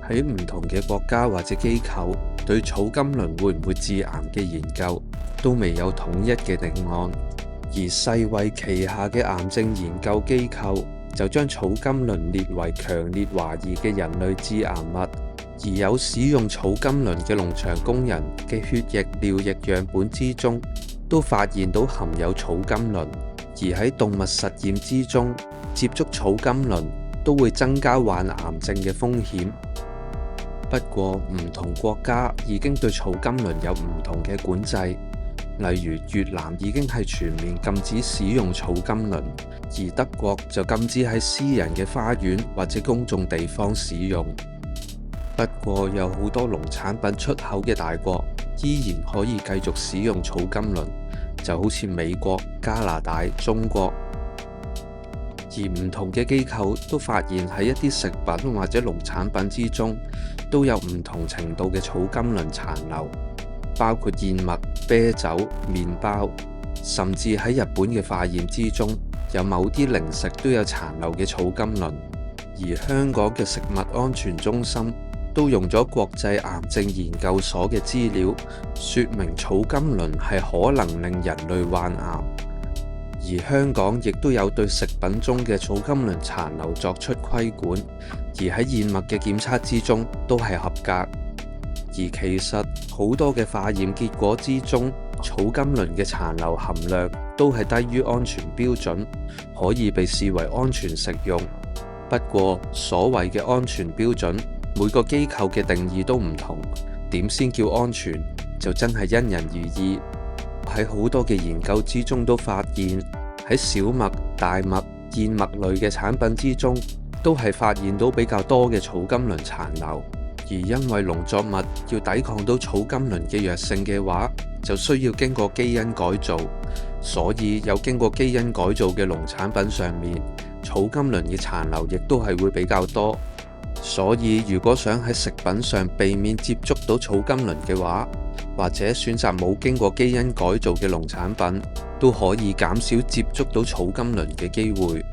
喺唔同嘅國家或者機構對草甘膦會唔會致癌嘅研究都未有統一嘅定案，而世衛旗下嘅癌症研究機構就將草甘膦列為強烈懷疑嘅人類致癌物，而有使用草甘膦嘅農場工人嘅血液、尿液樣本之中都發現到含有草甘膦，而喺動物實驗之中接觸草甘膦都會增加患癌症嘅風險。不過唔同國家已經對草甘膦有唔同嘅管制，例如越南已經係全面禁止使用草甘膦，而德國就禁止喺私人嘅花園或者公眾地方使用。不過有好多農產品出口嘅大國依然可以繼續使用草甘膦，就好似美國、加拿大、中國。而唔同嘅機構都發現喺一啲食品或者農產品之中都有唔同程度嘅草甘膦殘留，包括燕麥、啤酒、麵包，甚至喺日本嘅化驗之中有某啲零食都有殘留嘅草甘膦。而香港嘅食物安全中心都用咗國際癌症研究所嘅資料，說明草甘膦係可能令人類患癌。而香港亦都有對食品中嘅草甘膦殘留作出規管，而喺燕麥嘅檢測之中都係合格。而其實好多嘅化驗結果之中，草甘膦嘅殘留含量都係低於安全標準，可以被視為安全食用。不過所謂嘅安全標準，每個機構嘅定義都唔同，點先叫安全就真係因人而異。喺好多嘅研究之中都發現，喺小麥、大麥、燕麥類嘅產品之中，都係發現到比較多嘅草甘膦殘留。而因為農作物要抵抗到草甘膦嘅藥性嘅話，就需要經過基因改造，所以有經過基因改造嘅農產品上面，草甘膦嘅殘留亦都係會比較多。所以如果想喺食品上避免接觸到草甘膦嘅話，或者選擇冇經過基因改造嘅農產品，都可以減少接觸到草甘膦嘅機會。